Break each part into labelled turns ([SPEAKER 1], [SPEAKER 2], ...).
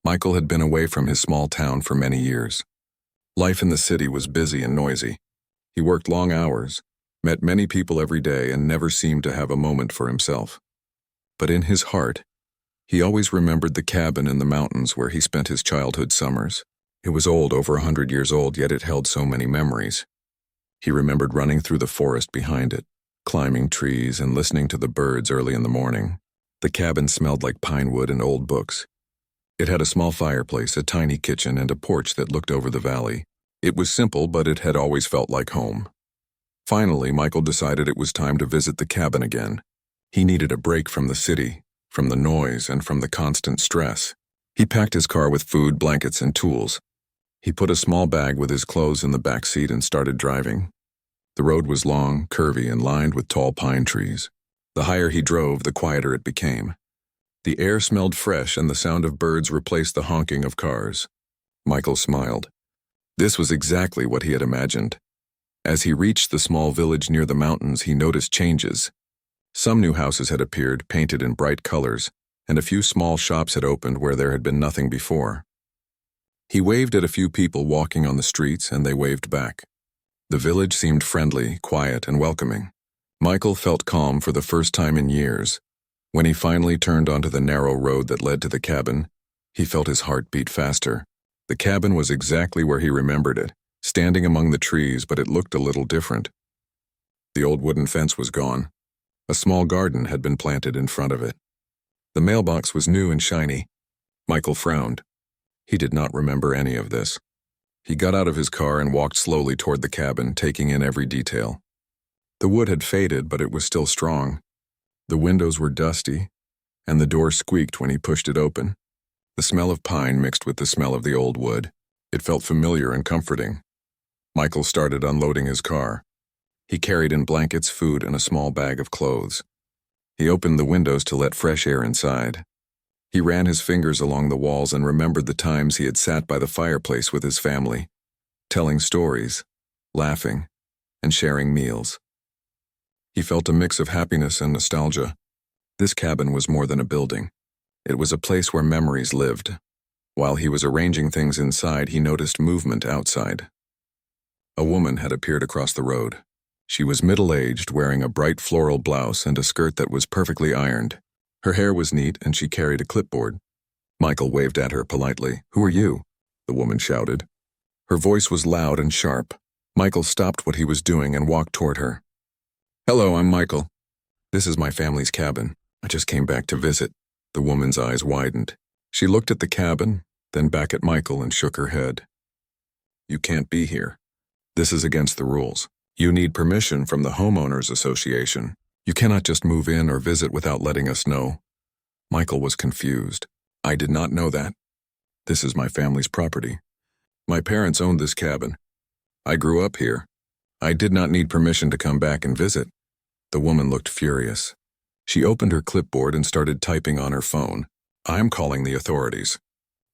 [SPEAKER 1] Michael had been away from his small town for many years. Life in the city was busy and noisy. He worked long hours, met many people every day, and never seemed to have a moment for himself. But in his heart, he always remembered the cabin in the mountains where he spent his childhood summers. It was old, over 100 years old, yet it held so many memories. He remembered running through the forest behind it, climbing trees and listening to the birds early in the morning. The cabin smelled like pine wood and old books. It had a small fireplace, a tiny kitchen, and a porch that looked over the valley. It was simple, but it had always felt like home. Finally, Michael decided it was time to visit the cabin again. He needed a break from the city, from the noise, and from the constant stress. He packed his car with food, blankets, and tools. He put a small bag with his clothes in the back seat and started driving. The road was long, curvy, and lined with tall pine trees. The higher he drove, the quieter it became. The air smelled fresh, and the sound of birds replaced the honking of cars. Michael smiled. This was exactly what he had imagined. As he reached the small village near the mountains, he noticed changes. Some new houses had appeared, painted in bright colors, and a few small shops had opened where there had been nothing before. He waved at a few people walking on the streets, and they waved back. The village seemed friendly, quiet, and welcoming. Michael felt calm for the first time in years. When he finally turned onto the narrow road that led to the cabin, he felt his heart beat faster. The cabin was exactly where he remembered it, standing among the trees, but it looked a little different. The old wooden fence was gone. A small garden had been planted in front of it. The mailbox was new and shiny. Michael frowned. He did not remember any of this. He got out of his car and walked slowly toward the cabin, taking in every detail. The wood had faded, but it was still strong. The windows were dusty, and the door squeaked when he pushed it open. The smell of pine mixed with the smell of the old wood. It felt familiar and comforting. Michael started unloading his car. He carried in blankets, food, and a small bag of clothes. He opened the windows to let fresh air inside. He ran his fingers along the walls and remembered the times he had sat by the fireplace with his family, telling stories, laughing, and sharing meals. He felt a mix of happiness and nostalgia. This cabin was more than a building. It was a place where memories lived. While he was arranging things inside, he noticed movement outside. A woman had appeared across the road. She was middle-aged, wearing a bright floral blouse and a skirt that was perfectly ironed. Her hair was neat, and she carried a clipboard. Michael waved at her politely. "Who are you?" the woman shouted. Her voice was loud and sharp. Michael stopped what he was doing and walked toward her. "Hello, I'm Michael. This is my family's cabin. I just came back to visit." The woman's eyes widened. She looked at the cabin, then back at Michael and shook her head. "You can't be here. This is against the rules. You need permission from the homeowners association. You cannot just move in or visit without letting us know." Michael was confused. "I did not know that. This is my family's property. My parents owned this cabin. I grew up here. I did not need permission to come back and visit." The woman looked furious. She opened her clipboard and started typing on her phone. "I'm calling the authorities.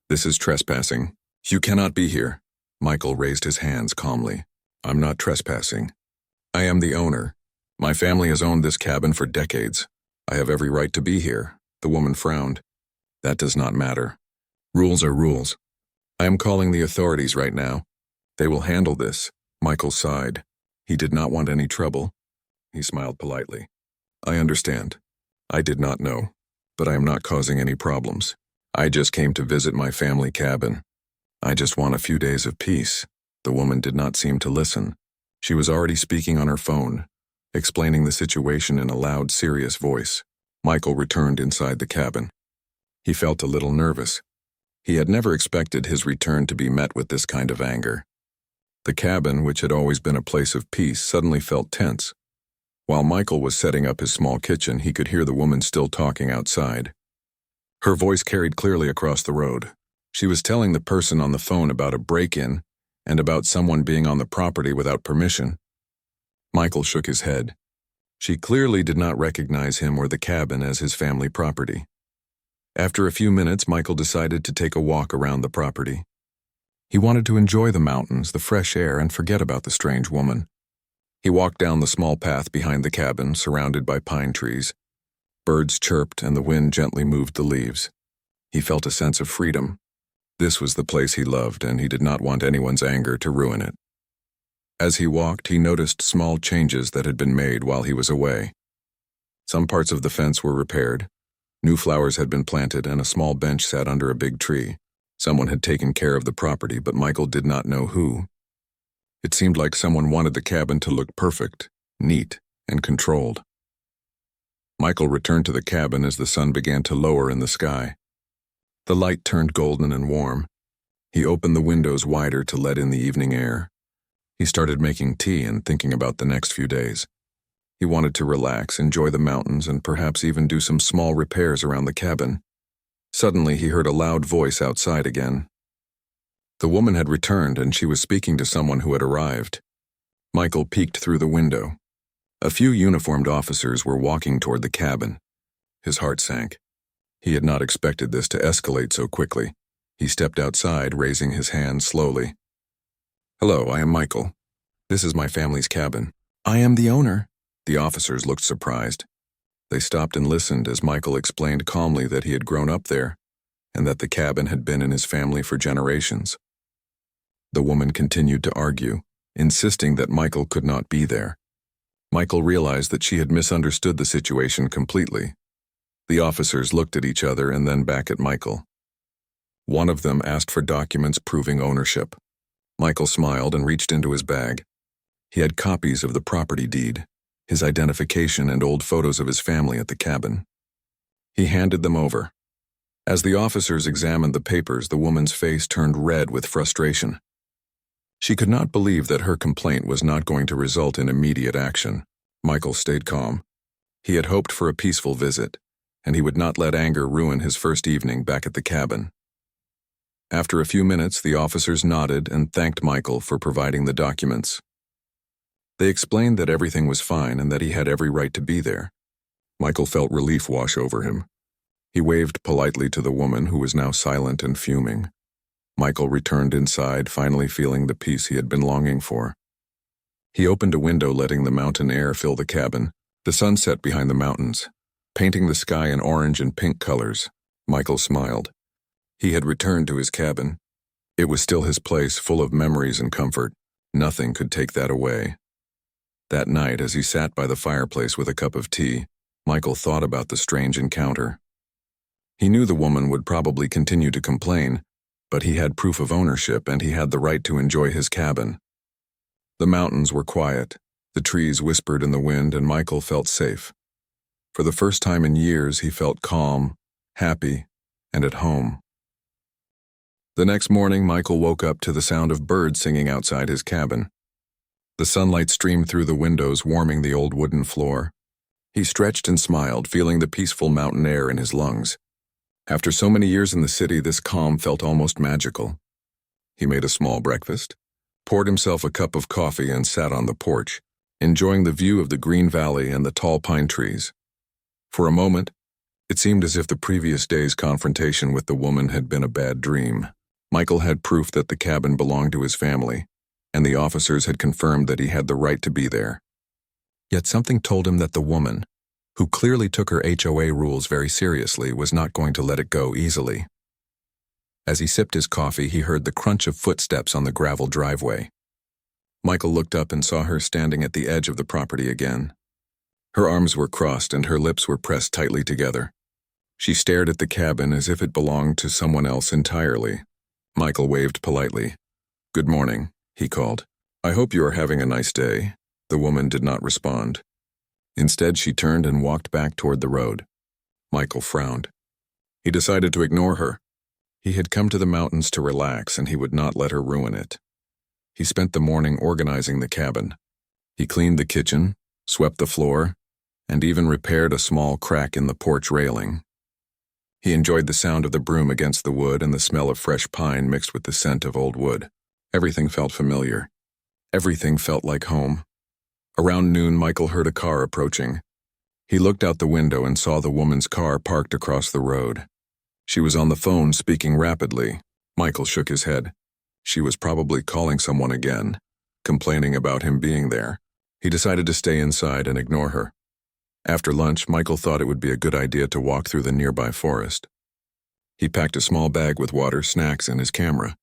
[SPEAKER 1] This is trespassing. You cannot be here." Michael raised his hands calmly. "I'm not trespassing. I am the owner. My family has owned this cabin for decades. I have every right to be here." The woman frowned. "That does not matter. Rules are rules. I am calling the authorities right now. They will handle this." Michael sighed. He did not want any trouble. He smiled politely. "I understand. I did not know, but I am not causing any problems. I just came to visit my family cabin. I just want a few days of peace." The woman did not seem to listen. She was already speaking on her phone, explaining the situation in a loud, serious voice. Michael returned inside the cabin. He felt a little nervous. He had never expected his return to be met with this kind of anger. The cabin, which had always been a place of peace, suddenly felt tense. While Michael was setting up his small kitchen, he could hear the woman still talking outside. Her voice carried clearly across the road. She was telling the person on the phone about a break-in and about someone being on the property without permission. Michael shook his head. She clearly did not recognize him or the cabin as his family property. After a few minutes, Michael decided to take a walk around the property. He wanted to enjoy the mountains, the fresh air, and forget about the strange woman. He walked down the small path behind the cabin, surrounded by pine trees. Birds chirped and the wind gently moved the leaves. He felt a sense of freedom. This was the place he loved, and he did not want anyone's anger to ruin it. As he walked, he noticed small changes that had been made while he was away. Some parts of the fence were repaired, new flowers had been planted, and a small bench sat under a big tree. Someone had taken care of the property, but Michael did not know who. It seemed like someone wanted the cabin to look perfect, neat, and controlled. Michael returned to the cabin as the sun began to lower in the sky. The light turned golden and warm. He opened the windows wider to let in the evening air. He started making tea and thinking about the next few days. He wanted to relax, enjoy the mountains, and perhaps even do some small repairs around the cabin. Suddenly, he heard a loud voice outside again. The woman had returned, and she was speaking to someone who had arrived. Michael peeked through the window. A few uniformed officers were walking toward the cabin. His heart sank. He had not expected this to escalate so quickly. He stepped outside, raising his hand slowly. "Hello, I am Michael. This is my family's cabin." "I am the owner." The officers looked surprised. They stopped and listened as Michael explained calmly that he had grown up there and that the cabin had been in his family for generations. The woman continued to argue, insisting that Michael could not be there. Michael realized that she had misunderstood the situation completely. The officers looked at each other and then back at Michael. One of them asked for documents proving ownership. Michael smiled and reached into his bag. He had copies of the property deed, his identification, and old photos of his family at the cabin. He handed them over. As the officers examined the papers, the woman's face turned red with frustration. She could not believe that her complaint was not going to result in immediate action. Michael stayed calm. He had hoped for a peaceful visit, and he would not let anger ruin his first evening back at the cabin. After a few minutes, the officers nodded and thanked Michael for providing the documents. They explained that everything was fine and that he had every right to be there. Michael felt relief wash over him. He waved politely to the woman, who was now silent and fuming. Michael returned inside, finally feeling the peace he had been longing for. He opened a window, letting the mountain air fill the cabin. The sun set behind the mountains, painting the sky in orange and pink colors. Michael smiled. He had returned to his cabin. It was still his place, full of memories and comfort. Nothing could take that away. That night, as he sat by the fireplace with a cup of tea, Michael thought about the strange encounter. He knew the woman would probably continue to complain, but he had proof of ownership and he had the right to enjoy his cabin. The mountains were quiet, the trees whispered in the wind, and Michael felt safe. For the first time in years, he felt calm, happy, and at home. The next morning, Michael woke up to the sound of birds singing outside his cabin. The sunlight streamed through the windows, warming the old wooden floor. He stretched and smiled, feeling the peaceful mountain air in his lungs. After so many years in the city, this calm felt almost magical. He made a small breakfast, poured himself a cup of coffee, and sat on the porch, enjoying the view of the green valley and the tall pine trees. For a moment, it seemed as if the previous day's confrontation with the woman had been a bad dream. Michael had proof that the cabin belonged to his family, and the officers had confirmed that he had the right to be there. Yet something told him that the woman, who clearly took her HOA rules very seriously, was not going to let it go easily. As he sipped his coffee, he heard the crunch of footsteps on the gravel driveway. Michael looked up and saw her standing at the edge of the property again. Her arms were crossed and her lips were pressed tightly together. She stared at the cabin as if it belonged to someone else entirely. Michael waved politely. "Good morning," he called. "I hope you are having a nice day." The woman did not respond. Instead, she turned and walked back toward the road. Michael frowned. He decided to ignore her. He had come to the mountains to relax, and he would not let her ruin it. He spent the morning organizing the cabin. He cleaned the kitchen, swept the floor, and even repaired a small crack in the porch railing. He enjoyed the sound of the broom against the wood and the smell of fresh pine mixed with the scent of old wood. Everything felt familiar. Everything felt like home. Around noon, Michael heard a car approaching. He looked out the window and saw the woman's car parked across the road. She was on the phone, speaking rapidly. Michael shook his head. She was probably calling someone again, complaining about him being there. He decided to stay inside and ignore her. After lunch, Michael thought it would be a good idea to walk through the nearby forest. He packed a small bag with water, snacks, and his camera.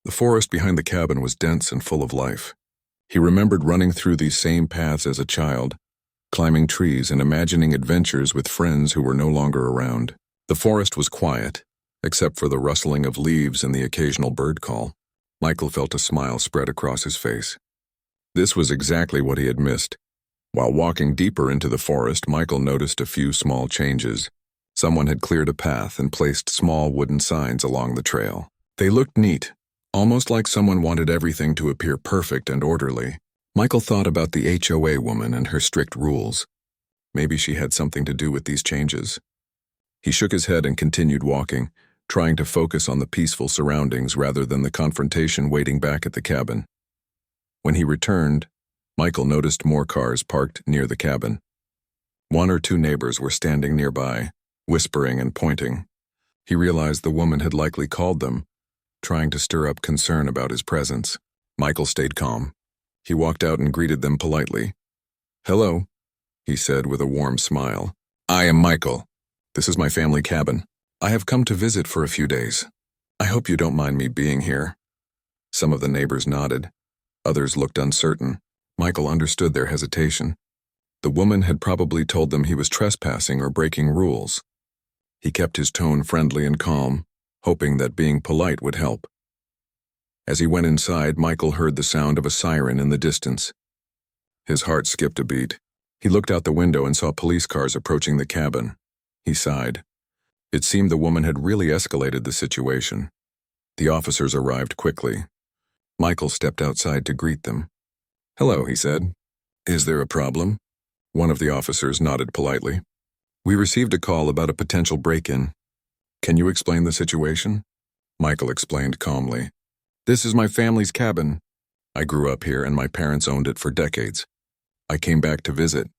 [SPEAKER 1] The forest behind the cabin was dense and full of life. He remembered running through these same paths as a child, climbing trees and imagining adventures with friends who were no longer around. The forest was quiet, except for the rustling of leaves and the occasional bird call. Michael felt a smile spread across his face. This was exactly what he had missed. While walking deeper into the forest, Michael noticed a few small changes. Someone had cleared a path and placed small wooden signs along the trail. They looked neat, almost like someone wanted everything to appear perfect and orderly. Michael thought about the HOA woman and her strict rules. Maybe she had something to do with these changes. He shook his head and continued walking, trying to focus on the peaceful surroundings rather than the confrontation waiting back at the cabin. When he returned, Michael noticed more cars parked near the cabin. One or two neighbors were standing nearby, whispering and pointing. He realized the woman had likely called them, trying to stir up concern about his presence. Michael stayed calm. He walked out and greeted them politely. "Hello," he said with a warm smile. "I am Michael. This is my family cabin. I have come to visit for a few days. I hope you don't mind me being here." Some of the neighbors nodded. Others looked uncertain. Michael understood their hesitation. The woman had probably told them he was trespassing or breaking rules. He kept his tone friendly and calm, hoping that being polite would help. As he went inside, Michael heard the sound of a siren in the distance. His heart skipped a beat. He looked out the window and saw police cars approaching the cabin. He sighed. It seemed the woman had really escalated the situation. The officers arrived quickly. Michael stepped outside to greet them. "Hello," he said. "Is there a problem?" One of the officers nodded politely. "We received a call about a potential break-in. Can you explain the situation?" Michael explained calmly. "This is my family's cabin. I grew up here and my parents owned it for decades. I came back to visit.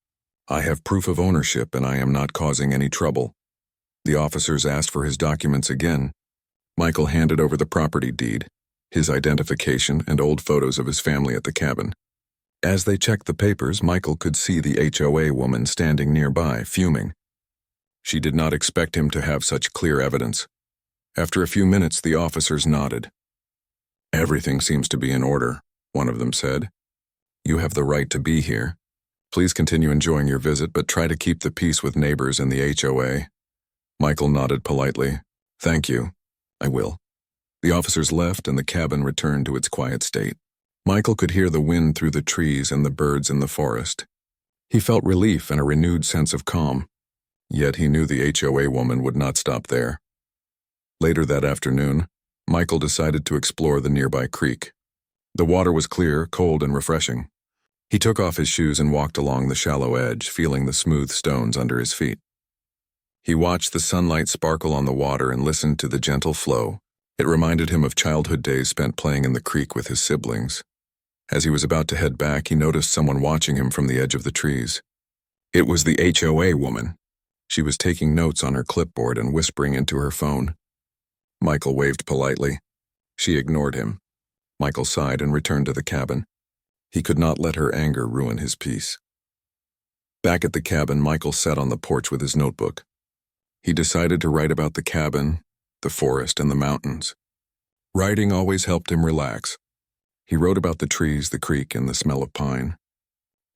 [SPEAKER 1] I have proof of ownership and I am not causing any trouble." The officers asked for his documents again. Michael handed over the property deed, his identification, and old photos of his family at the cabin. As they checked the papers, Michael could see the HOA woman standing nearby, fuming. She did not expect him to have such clear evidence. After a few minutes, the officers nodded. "Everything seems to be in order," one of them said. "You have the right to be here. Please continue enjoying your visit, but try to keep the peace with neighbors and the HOA." Michael nodded politely. "Thank you. I will." The officers left and the cabin returned to its quiet state. Michael could hear the wind through the trees and the birds in the forest. He felt relief and a renewed sense of calm. Yet he knew the HOA woman would not stop there. Later that afternoon, Michael decided to explore the nearby creek. The water was clear, cold, and refreshing. He took off his shoes and walked along the shallow edge, feeling the smooth stones under his feet. He watched the sunlight sparkle on the water and listened to the gentle flow. It reminded him of childhood days spent playing in the creek with his siblings. As he was about to head back, he noticed someone watching him from the edge of the trees. It was the HOA woman. She was taking notes on her clipboard and whispering into her phone. Michael waved politely. She ignored him. Michael sighed and returned to the cabin. He could not let her anger ruin his peace. Back at the cabin, Michael sat on the porch with his notebook. He decided to write about the cabin, the forest, and the mountains. Writing always helped him relax. He wrote about the trees, the creek, and the smell of pine.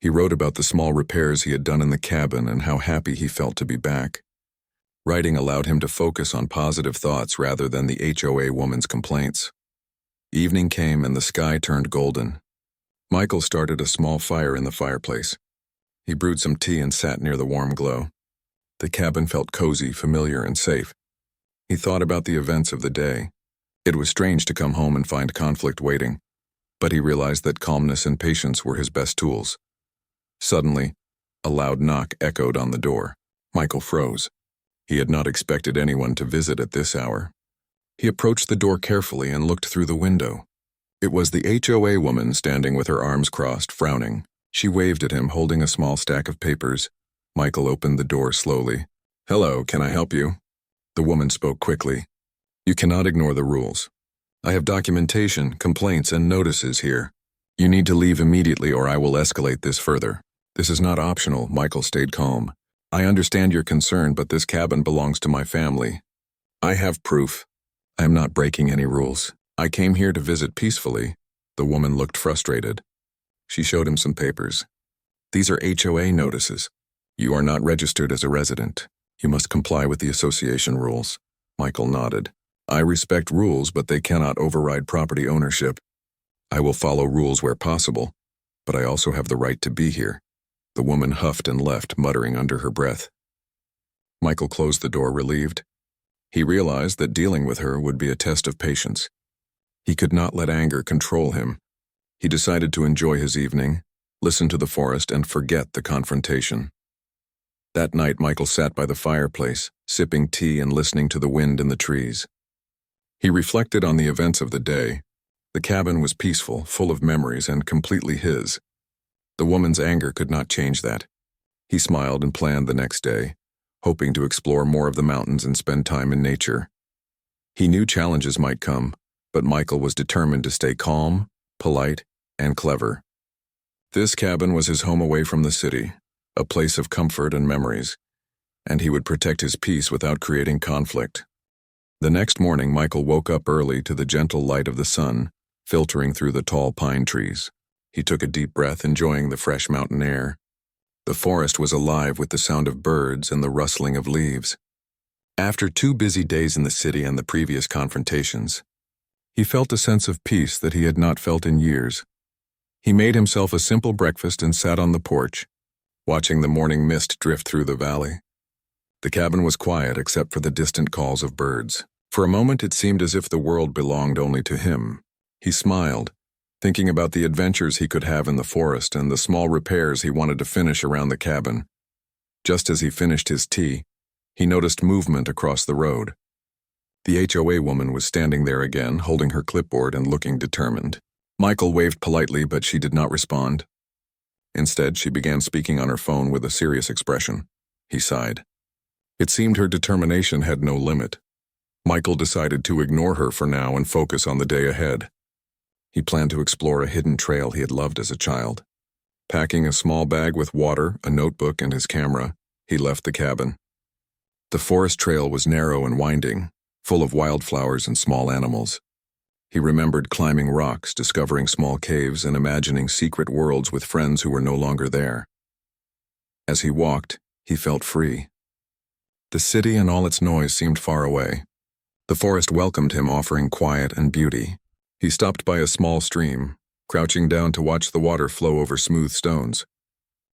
[SPEAKER 1] He wrote about the small repairs he had done in the cabin and how happy he felt to be back. Writing allowed him to focus on positive thoughts rather than the HOA woman's complaints. Evening came and the sky turned golden. Michael started a small fire in the fireplace. He brewed some tea and sat near the warm glow. The cabin felt cozy, familiar, and safe. He thought about the events of the day. It was strange to come home and find conflict waiting, but he realized that calmness and patience were his best tools. Suddenly, a loud knock echoed on the door. Michael froze. He had not expected anyone to visit at this hour. He approached the door carefully and looked through the window. It was the HOA woman standing with her arms crossed, frowning. She waved at him, holding a small stack of papers. Michael opened the door slowly. "Hello, can I help you?" The woman spoke quickly. "You cannot ignore the rules. I have documentation, complaints, and notices here. You need to leave immediately or I will escalate this further." "This is not optional," Michael stayed calm. "I understand your concern, but this cabin belongs to my family. I have proof. I am not breaking any rules. I came here to visit peacefully. The woman looked frustrated. She showed him some papers. These are HOA notices. You are not registered as a resident. You must comply with the association rules. Michael nodded. I respect rules, but they cannot override property ownership. I will follow rules where possible, but I also have the right to be here. The woman huffed and left, muttering under her breath. Michael closed the door, relieved. He realized that dealing with her would be a test of patience. He could not let anger control him. He decided to enjoy his evening, listen to the forest, and forget the confrontation. That night, Michael sat by the fireplace, sipping tea and listening to the wind in the trees. He reflected on the events of the day. The cabin was peaceful, full of memories, and completely his. The woman's anger could not change that. He smiled and planned the next day, hoping to explore more of the mountains and spend time in nature. He knew challenges might come, but Michael was determined to stay calm, polite, and clever. This cabin was his home away from the city, a place of comfort and memories, and he would protect his peace without creating conflict. The next morning, Michael woke up early to the gentle light of the sun filtering through the tall pine trees. He took a deep breath, enjoying the fresh mountain air. The forest was alive with the sound of birds and the rustling of leaves. After 2 busy days in the city and the previous confrontations, he felt a sense of peace that he had not felt in years. He made himself a simple breakfast and sat on the porch, watching the morning mist drift through the valley. The cabin was quiet except for the distant calls of birds. For a moment it seemed as if the world belonged only to him. He smiled, thinking about the adventures he could have in the forest and the small repairs he wanted to finish around the cabin. Just as he finished his tea, he noticed movement across the road. The HOA woman was standing there again, holding her clipboard and looking determined. Michael waved politely, but she did not respond. Instead, she began speaking on her phone with a serious expression. He sighed. It seemed her determination had no limit. Michael decided to ignore her for now and focus on the day ahead. He planned to explore a hidden trail he had loved as a child. Packing a small bag with water, a notebook, and his camera, he left the cabin. The forest trail was narrow and winding, full of wildflowers and small animals. He remembered climbing rocks, discovering small caves, and imagining secret worlds with friends who were no longer there. As he walked, he felt free. The city and all its noise seemed far away. The forest welcomed him, offering quiet and beauty. He stopped by a small stream, crouching down to watch the water flow over smooth stones.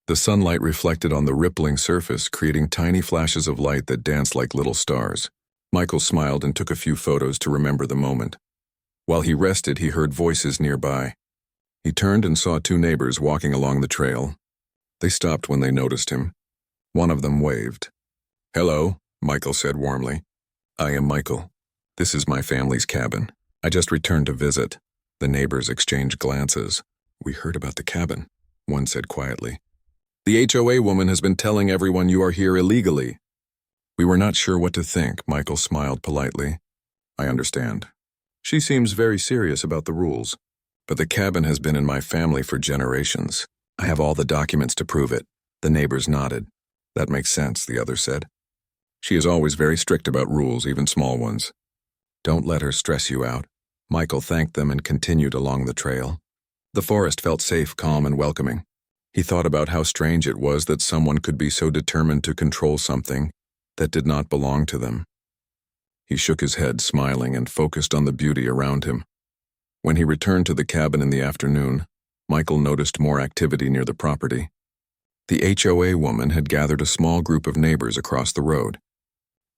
[SPEAKER 1] The sunlight reflected on the rippling surface, creating tiny flashes of light that danced like little stars. Michael smiled and took a few photos to remember the moment. While he rested, he heard voices nearby. He turned and saw 2 neighbors walking along the trail. They stopped when they noticed him. One of them waved. "Hello," Michael said warmly. "I am Michael. This is my family's cabin. I just returned to visit." The neighbors exchanged glances. "We heard about the cabin," one said quietly. "The HOA woman has been telling everyone you are here illegally." "We were not sure what to think," Michael smiled politely. "I understand. She seems very serious about the rules. But the cabin has been in my family for generations. I have all the documents to prove it." The neighbors nodded. "That makes sense," the other said. "She is always very strict about rules, even small ones. Don't let her stress you out." Michael thanked them and continued along the trail. The forest felt safe, calm, and welcoming. He thought about how strange it was that someone could be so determined to control something that did not belong to them. He shook his head, smiling, and focused on the beauty around him. When he returned to the cabin in the afternoon, Michael noticed more activity near the property. The HOA woman had gathered a small group of neighbors across the road.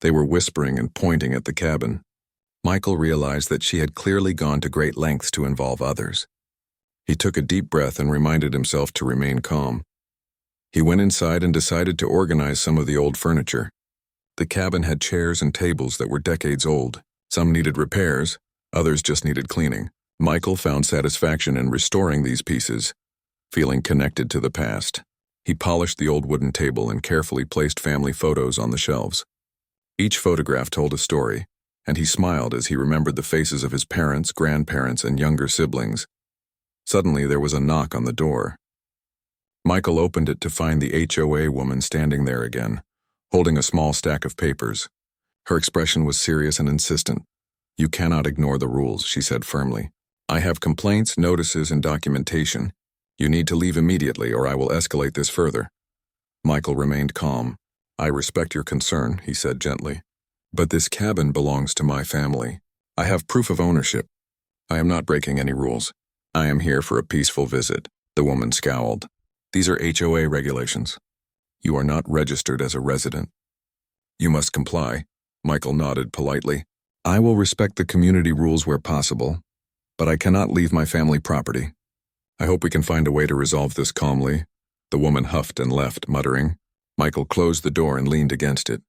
[SPEAKER 1] They were whispering and pointing at the cabin. Michael realized that she had clearly gone to great lengths to involve others. He took a deep breath and reminded himself to remain calm. He went inside and decided to organize some of the old furniture. The cabin had chairs and tables that were decades old. Some needed repairs, others just needed cleaning. Michael found satisfaction in restoring these pieces, feeling connected to the past. He polished the old wooden table and carefully placed family photos on the shelves. Each photograph told a story, and he smiled as he remembered the faces of his parents, grandparents, and younger siblings. Suddenly, there was a knock on the door. Michael opened it to find the HOA woman standing there again, holding a small stack of papers. Her expression was serious and insistent. "You cannot ignore the rules," she said firmly. "I have complaints, notices, and documentation. You need to leave immediately or I will escalate this further." Michael remained calm. "I respect your concern," he said gently. "But this cabin belongs to my family. I have proof of ownership. I am not breaking any rules. I am here for a peaceful visit." The woman scowled. "These are HOA regulations. You are not registered as a resident. You must comply." Michael nodded politely. "I will respect the community rules where possible, but I cannot leave my family property. I hope we can find a way to resolve this calmly." The woman huffed and left, muttering. Michael closed the door and leaned against it.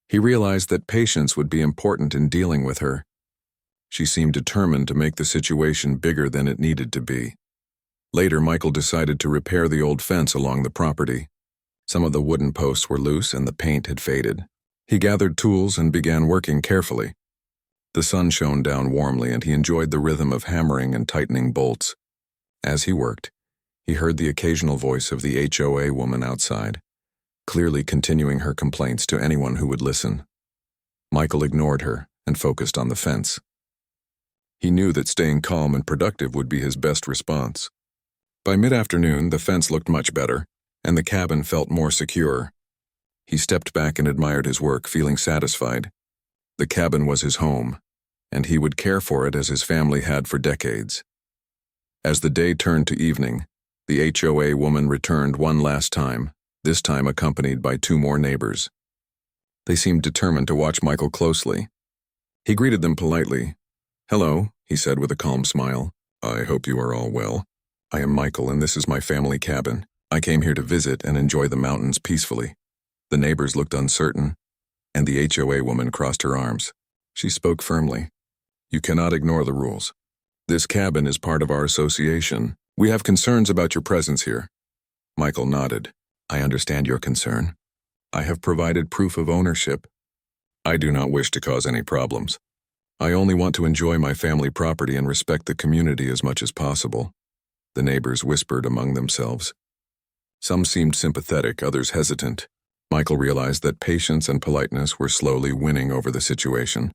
[SPEAKER 1] He realized that patience would be important in dealing with her. She seemed determined to make the situation bigger than it needed to be. Later, Michael decided to repair the old fence along the property. Some of the wooden posts were loose and the paint had faded. He gathered tools and began working carefully. The sun shone down warmly and he enjoyed the rhythm of hammering and tightening bolts. As he worked, he heard the occasional voice of the HOA woman outside, clearly continuing her complaints to anyone who would listen. Michael ignored her and focused on the fence. He knew that staying calm and productive would be his best response. By mid-afternoon, the fence looked much better, and the cabin felt more secure. He stepped back and admired his work, feeling satisfied. The cabin was his home, and he would care for it as his family had for decades. As the day turned to evening, the HOA woman returned one last time, this time accompanied by 2 more neighbors. They seemed determined to watch Michael closely. He greeted them politely. "Hello," he said with a calm smile. "I hope you are all well. I am Michael and this is my family cabin. I came here to visit and enjoy the mountains peacefully." The neighbors looked uncertain, and the HOA woman crossed her arms. She spoke firmly. "You cannot ignore the rules. This cabin is part of our association. We have concerns about your presence here." Michael nodded. "I understand your concern. I have provided proof of ownership. I do not wish to cause any problems. I only want to enjoy my family property and respect the community as much as possible." The neighbors whispered among themselves. Some seemed sympathetic, others hesitant. Michael realized that patience and politeness were slowly winning over the situation.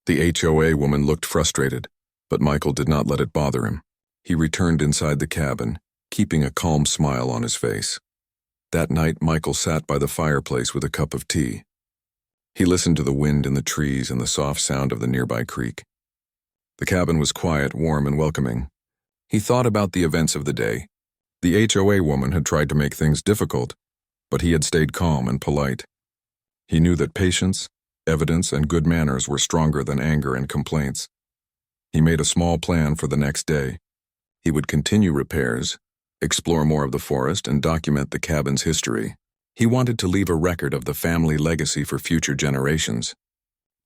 [SPEAKER 1] The HOA woman looked frustrated, but Michael did not let it bother him. He returned inside the cabin, keeping a calm smile on his face. That night, Michael sat by the fireplace with a cup of tea. He listened to the wind in the trees and the soft sound of the nearby creek. The cabin was quiet, warm, and welcoming. He thought about the events of the day. The HOA woman had tried to make things difficult, but he had stayed calm and polite. He knew that patience, evidence, and good manners were stronger than anger and complaints. He made a small plan for the next day. He would continue repairs, explore more of the forest, and document the cabin's history. He wanted to leave a record of the family legacy for future generations.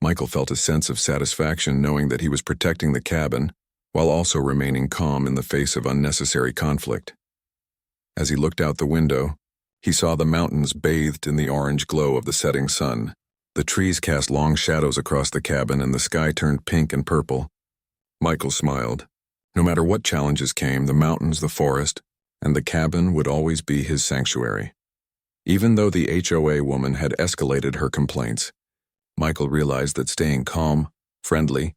[SPEAKER 1] Michael felt a sense of satisfaction knowing that he was protecting the cabin while also remaining calm in the face of unnecessary conflict. As he looked out the window, he saw the mountains bathed in the orange glow of the setting sun. The trees cast long shadows across the cabin and the sky turned pink and purple. Michael smiled. No matter what challenges came, the mountains, the forest, and the cabin would always be his sanctuary. Even though the HOA woman had escalated her complaints, Michael realized that staying calm, friendly,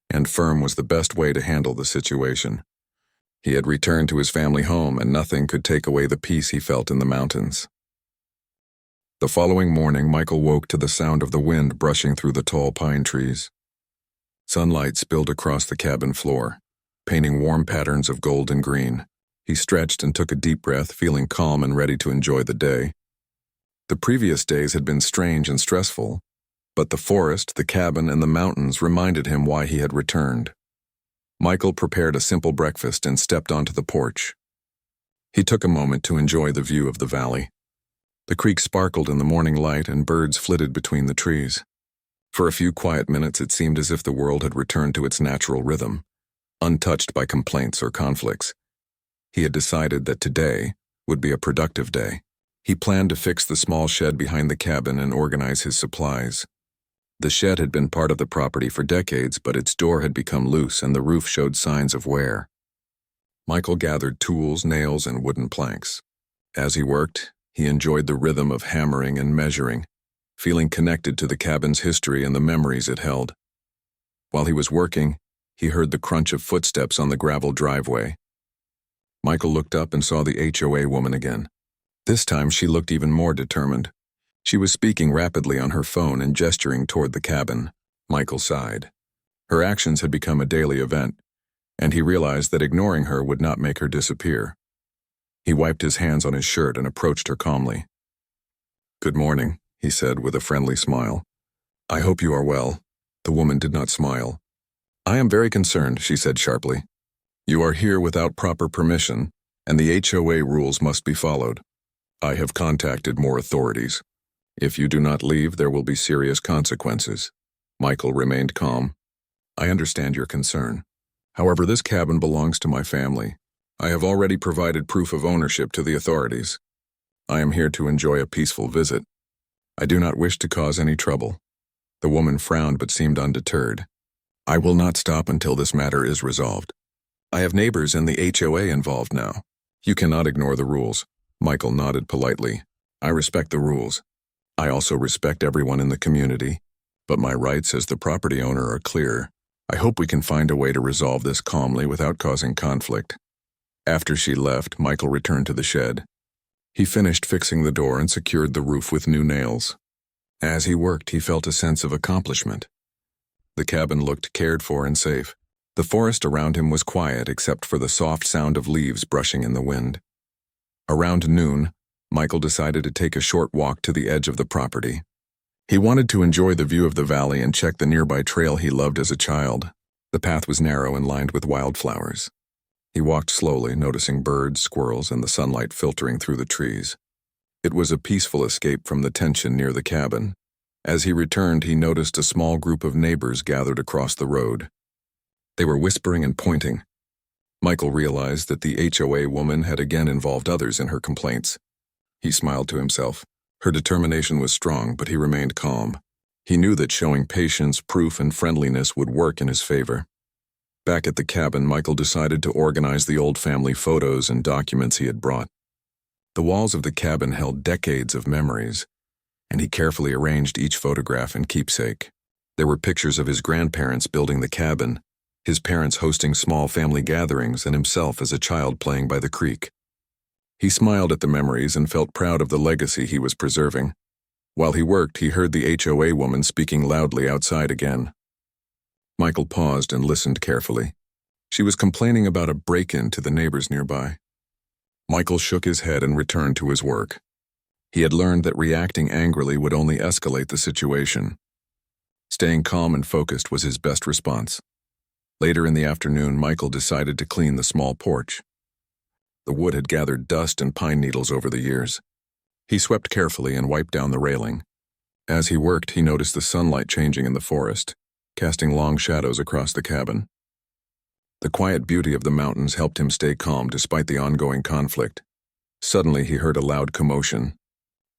[SPEAKER 1] and firm was the best way to handle the situation. He had returned to his family home and nothing could take away the peace he felt in the mountains. The following morning, Michael woke to the sound of the wind brushing through the tall pine trees. Sunlight spilled across the cabin floor, painting warm patterns of gold and green. He stretched and took a deep breath, feeling calm and ready to enjoy the day. The previous days had been strange and stressful, but the forest, the cabin, and the mountains reminded him why he had returned. Michael prepared a simple breakfast and stepped onto the porch. He took a moment to enjoy the view of the valley. The creek sparkled in the morning light and birds flitted between the trees. For a few quiet minutes, it seemed as if the world had returned to its natural rhythm, untouched by complaints or conflicts. He had decided that today would be a productive day. He planned to fix the small shed behind the cabin and organize his supplies. The shed had been part of the property for decades, but its door had become loose and the roof showed signs of wear. Michael gathered tools, nails, and wooden planks. As he worked, he enjoyed the rhythm of hammering and measuring, feeling connected to the cabin's history and the memories it held. While he was working, he heard the crunch of footsteps on the gravel driveway. Michael looked up and saw the HOA woman again. This time she looked even more determined. She was speaking rapidly on her phone and gesturing toward the cabin. Michael sighed. Her actions had become a daily event, and he realized that ignoring her would not make her disappear. He wiped his hands on his shirt and approached her calmly. "Good morning," he said with a friendly smile. "I hope you are well." The woman did not smile. "I am very concerned," she said sharply. "You are here without proper permission, and the HOA rules must be followed. I have contacted more authorities. If you do not leave, there will be serious consequences." Michael remained calm. "I understand your concern. However, this cabin belongs to my family. I have already provided proof of ownership to the authorities. I am here to enjoy a peaceful visit. I do not wish to cause any trouble." The woman frowned but seemed undeterred. "I will not stop until this matter is resolved. I have neighbors and the HOA involved now. You cannot ignore the rules." Michael nodded politely. "I respect the rules. I also respect everyone in the community, but my rights as the property owner are clear. I hope we can find a way to resolve this calmly without causing conflict." After she left, Michael returned to the shed. He finished fixing the door and secured the roof with new nails. As he worked, he felt a sense of accomplishment. The cabin looked cared for and safe. The forest around him was quiet except for the soft sound of leaves brushing in the wind. Around noon, Michael decided to take a short walk to the edge of the property. He wanted to enjoy the view of the valley and check the nearby trail he loved as a child. The path was narrow and lined with wildflowers. He walked slowly, noticing birds, squirrels, and the sunlight filtering through the trees. It was a peaceful escape from the tension near the cabin. As he returned, he noticed a small group of neighbors gathered across the road. They were whispering and pointing. Michael realized that the HOA woman had again involved others in her complaints. He smiled to himself. Her determination was strong, but he remained calm. He knew that showing patience, proof, and friendliness would work in his favor. Back at the cabin, Michael decided to organize the old family photos and documents he had brought. The walls of the cabin held decades of memories, and he carefully arranged each photograph and keepsake. There were pictures of his grandparents building the cabin, his parents hosting small family gatherings, and himself as a child playing by the creek. He smiled at the memories and felt proud of the legacy he was preserving. While he worked, he heard the HOA woman speaking loudly outside again. Michael paused and listened carefully. She was complaining about a break-in to the neighbors nearby. Michael shook his head and returned to his work. He had learned that reacting angrily would only escalate the situation. Staying calm and focused was his best response. Later in the afternoon, Michael decided to clean the small porch. The wood had gathered dust and pine needles over the years. He swept carefully and wiped down the railing. As he worked, he noticed the sunlight changing in the forest, casting long shadows across the cabin. The quiet beauty of the mountains helped him stay calm despite the ongoing conflict. Suddenly, he heard a loud commotion.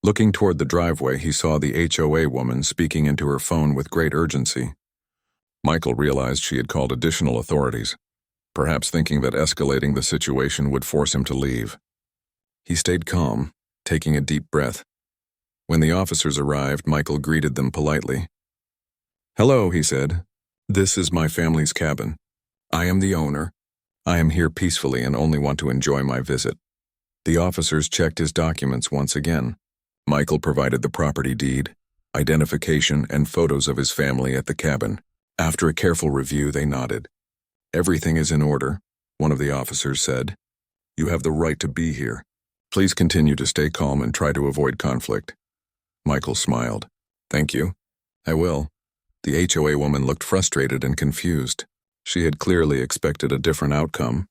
[SPEAKER 1] Looking toward the driveway, he saw the HOA woman speaking into her phone with great urgency. Michael realized she had called additional authorities, perhaps thinking that escalating the situation would force him to leave. He stayed calm, taking a deep breath. When the officers arrived, Michael greeted them politely. "Hello," he said. "This is my family's cabin. I am the owner. I am here peacefully and only want to enjoy my visit." The officers checked his documents once again. Michael provided the property deed, identification, and photos of his family at the cabin. After a careful review, they nodded. "Everything is in order," one of the officers said. "You have the right to be here. Please continue to stay calm and try to avoid conflict." Michael smiled. "Thank you. I will." The HOA woman looked frustrated and confused. She had clearly expected a different outcome.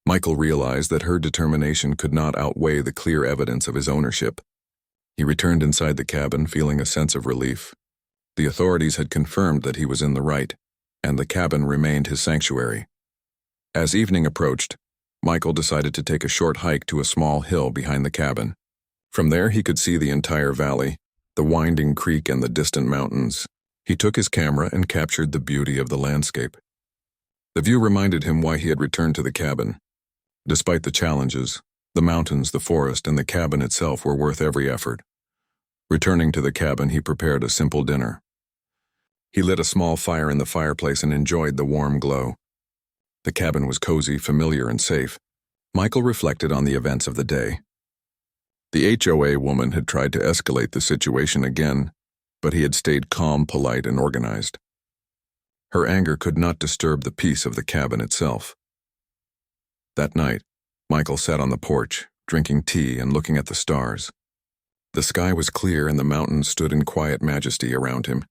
[SPEAKER 1] Michael realized that her determination could not outweigh the clear evidence of his ownership. He returned inside the cabin, feeling a sense of relief. The authorities had confirmed that he was in the right, and the cabin remained his sanctuary. As evening approached, Michael decided to take a short hike to a small hill behind the cabin. From there, he could see the entire valley, the winding creek, and the distant mountains. He took his camera and captured the beauty of the landscape. The view reminded him why he had returned to the cabin. Despite the challenges, the mountains, the forest, and the cabin itself were worth every effort. Returning to the cabin, he prepared a simple dinner. He lit a small fire in the fireplace and enjoyed the warm glow. The cabin was cozy, familiar, and safe. Michael reflected on the events of the day. The HOA woman had tried to escalate the situation again, but he had stayed calm, polite, and organized. Her anger could not disturb the peace of the cabin itself. That night, Michael sat on the porch, drinking tea and looking at the stars. The sky was clear and the mountains stood in quiet majesty around him.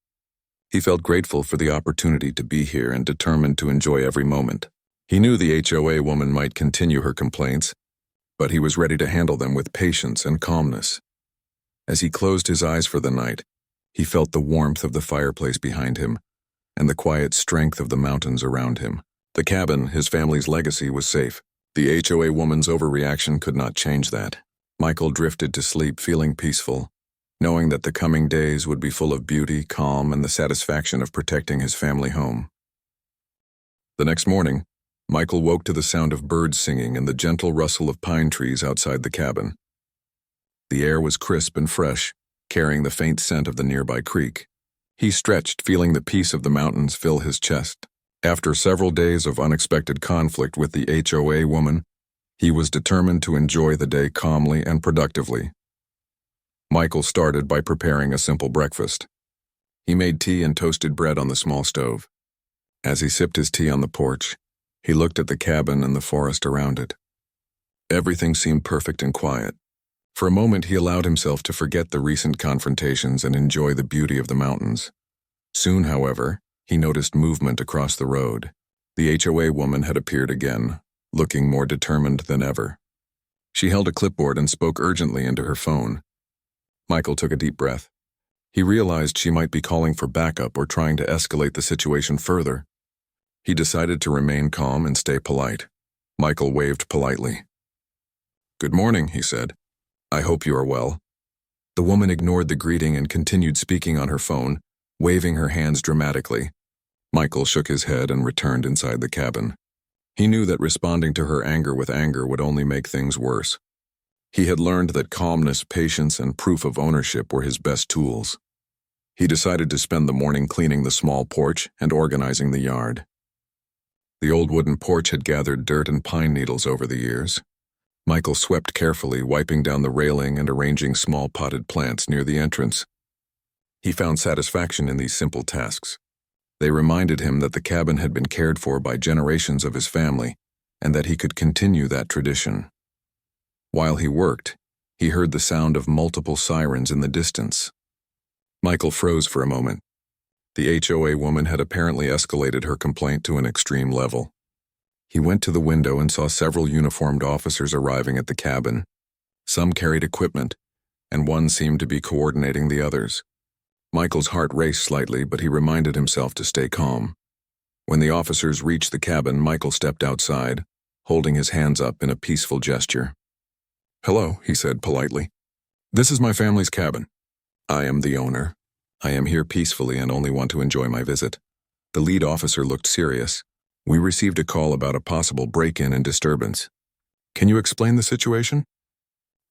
[SPEAKER 1] He felt grateful for the opportunity to be here and determined to enjoy every moment. He knew the HOA woman might continue her complaints, but he was ready to handle them with patience and calmness. As he closed his eyes for the night, he felt the warmth of the fireplace behind him and the quiet strength of the mountains around him. The cabin, his family's legacy, was safe. The HOA woman's overreaction could not change that. Michael drifted to sleep feeling peaceful, knowing that the coming days would be full of beauty, calm, and the satisfaction of protecting his family home. The next morning, Michael woke to the sound of birds singing and the gentle rustle of pine trees outside the cabin. The air was crisp and fresh, carrying the faint scent of the nearby creek. He stretched, feeling the peace of the mountains fill his chest. After several days of unexpected conflict with the HOA woman, he was determined to enjoy the day calmly and productively. Michael started by preparing a simple breakfast. He made tea and toasted bread on the small stove. As he sipped his tea on the porch, he looked at the cabin and the forest around it. Everything seemed perfect and quiet. For a moment, he allowed himself to forget the recent confrontations and enjoy the beauty of the mountains. Soon, however, he noticed movement across the road. The HOA woman had appeared again, looking more determined than ever. She held a clipboard and spoke urgently into her phone. Michael took a deep breath. He realized she might be calling for backup or trying to escalate the situation further. He decided to remain calm and stay polite. Michael waved politely. "Good morning," he said. "I hope you are well." The woman ignored the greeting and continued speaking on her phone, waving her hands dramatically. Michael shook his head and returned inside the cabin. He knew that responding to her anger with anger would only make things worse. He had learned that calmness, patience, and proof of ownership were his best tools. He decided to spend the morning cleaning the small porch and organizing the yard. The old wooden porch had gathered dirt and pine needles over the years. Michael swept carefully, wiping down the railing and arranging small potted plants near the entrance. He found satisfaction in these simple tasks. They reminded him that the cabin had been cared for by generations of his family, and that he could continue that tradition. While he worked, he heard the sound of multiple sirens in the distance. Michael froze for a moment. The HOA woman had apparently escalated her complaint to an extreme level. He went to the window and saw several uniformed officers arriving at the cabin. Some carried equipment, and one seemed to be coordinating the others. Michael's heart raced slightly, but he reminded himself to stay calm. When the officers reached the cabin, Michael stepped outside, holding his hands up in a peaceful gesture. "Hello," he said politely. "This is my family's cabin. I am the owner. I am here peacefully and only want to enjoy my visit." The lead officer looked serious. "We received a call about a possible break-in and disturbance. Can you explain the situation?"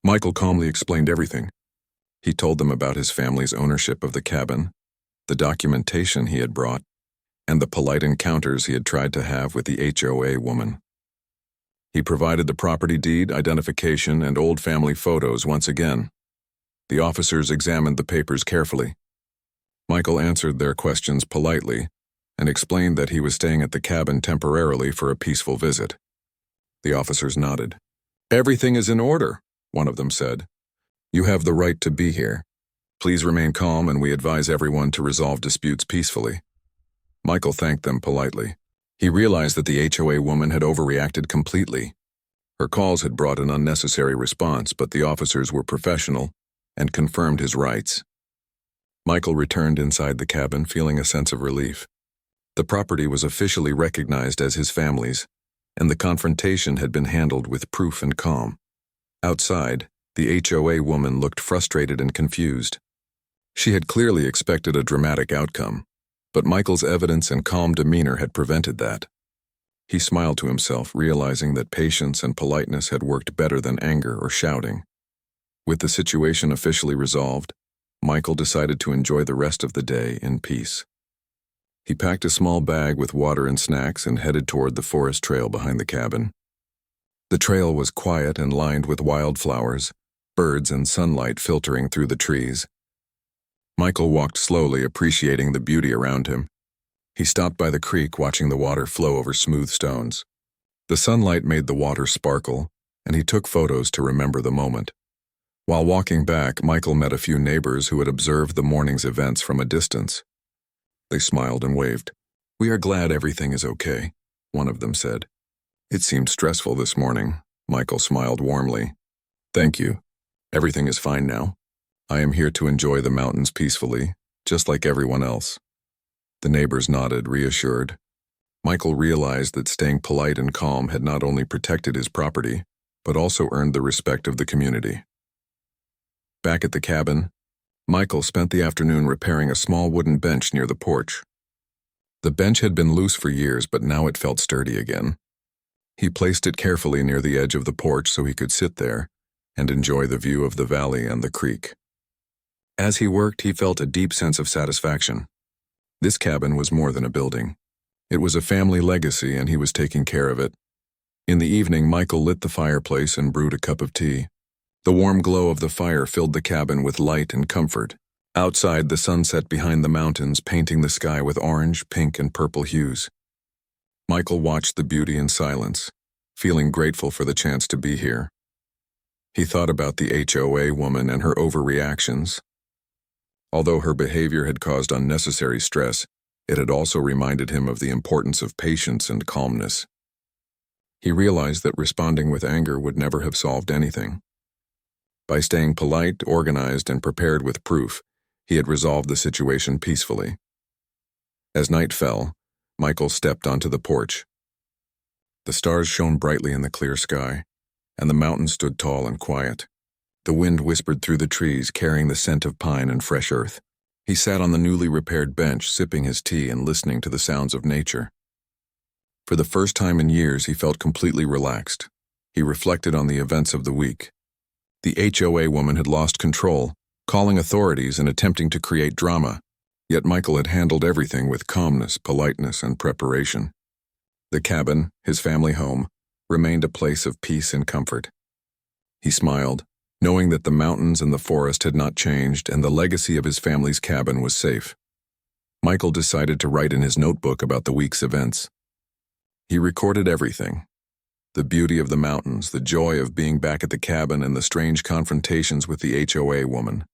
[SPEAKER 1] Michael calmly explained everything. He told them about his family's ownership of the cabin, the documentation he had brought, and the polite encounters he had tried to have with the HOA woman. He provided the property deed, identification, and old family photos once again. The officers examined the papers carefully. Michael answered their questions politely and explained that he was staying at the cabin temporarily for a peaceful visit. The officers nodded. "Everything is in order," one of them said. "You have the right to be here. Please remain calm, and we advise everyone to resolve disputes peacefully." Michael thanked them politely. He realized that the HOA woman had overreacted completely. Her calls had brought an unnecessary response, but the officers were professional and confirmed his rights. Michael returned inside the cabin, feeling a sense of relief. The property was officially recognized as his family's, and the confrontation had been handled with proof and calm. Outside, the HOA woman looked frustrated and confused. She had clearly expected a dramatic outcome, but Michael's evidence and calm demeanor had prevented that. He smiled to himself, realizing that patience and politeness had worked better than anger or shouting. With the situation officially resolved, Michael decided to enjoy the rest of the day in peace. He packed a small bag with water and snacks and headed toward the forest trail behind the cabin. The trail was quiet and lined with wildflowers, birds and sunlight filtering through the trees. Michael walked slowly, appreciating the beauty around him. He stopped by the creek, watching the water flow over smooth stones. The sunlight made the water sparkle, and he took photos to remember the moment. While walking back, Michael met a few neighbors who had observed the morning's events from a distance. They smiled and waved. "We are glad everything is okay," one of them said. "It seemed stressful this morning." Michael smiled warmly. "Thank you. Everything is fine now. I am here to enjoy the mountains peacefully, just like everyone else." The neighbors nodded, reassured. Michael realized that staying polite and calm had not only protected his property, but also earned the respect of the community. Back at the cabin, Michael spent the afternoon repairing a small wooden bench near the porch. The bench had been loose for years, but now it felt sturdy again. He placed it carefully near the edge of the porch so he could sit there and enjoy the view of the valley and the creek. As he worked, he felt a deep sense of satisfaction. This cabin was more than a building. It was a family legacy, and he was taking care of it. In the evening, Michael lit the fireplace and brewed a cup of tea. The warm glow of the fire filled the cabin with light and comfort. Outside, the sun set behind the mountains, painting the sky with orange, pink, and purple hues. Michael watched the beauty in silence, feeling grateful for the chance to be here. He thought about the HOA woman and her overreactions. Although her behavior had caused unnecessary stress, it had also reminded him of the importance of patience and calmness. He realized that responding with anger would never have solved anything. By staying polite, organized, and prepared with proof, he had resolved the situation peacefully. As night fell, Michael stepped onto the porch. The stars shone brightly in the clear sky, and the mountains stood tall and quiet. The wind whispered through the trees, carrying the scent of pine and fresh earth. He sat on the newly repaired bench, sipping his tea and listening to the sounds of nature. For the first time in years, he felt completely relaxed. He reflected on the events of the week. The HOA woman had lost control, calling authorities and attempting to create drama, yet Michael had handled everything with calmness, politeness, and preparation. The cabin, his family home, remained a place of peace and comfort. He smiled, knowing that the mountains and the forest had not changed and the legacy of his family's cabin was safe. Michael decided to write in his notebook about the week's events. He recorded everything: the beauty of the mountains, the joy of being back at the cabin, and the strange confrontations with the HOA woman.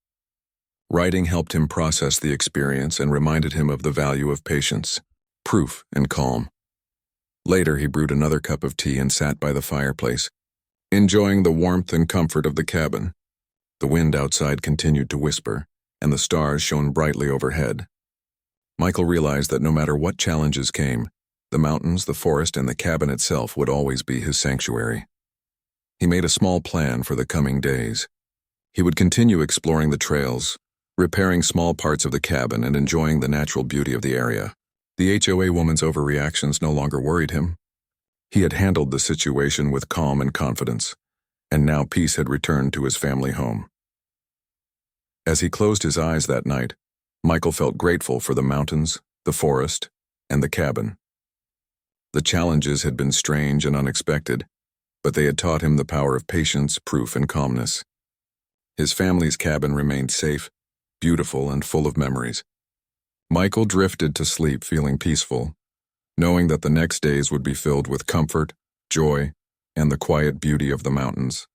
[SPEAKER 1] Writing helped him process the experience and reminded him of the value of patience, proof, and calm. Later, he brewed another cup of tea and sat by the fireplace, enjoying the warmth and comfort of the cabin. The wind outside continued to whisper, and the stars shone brightly overhead. Michael realized that no matter what challenges came, the mountains, the forest, and the cabin itself would always be his sanctuary. He made a small plan for the coming days. He would continue exploring the trails, repairing small parts of the cabin, and enjoying the natural beauty of the area. The HOA woman's overreactions no longer worried him. He had handled the situation with calm and confidence, and now peace had returned to his family home. As he closed his eyes that night, Michael felt grateful for the mountains, the forest, and the cabin. The challenges had been strange and unexpected, but they had taught him the power of patience, proof, and calmness. His family's cabin remained safe, beautiful, and full of memories. Michael drifted to sleep feeling peaceful, knowing that the next days would be filled with comfort, joy, and the quiet beauty of the mountains.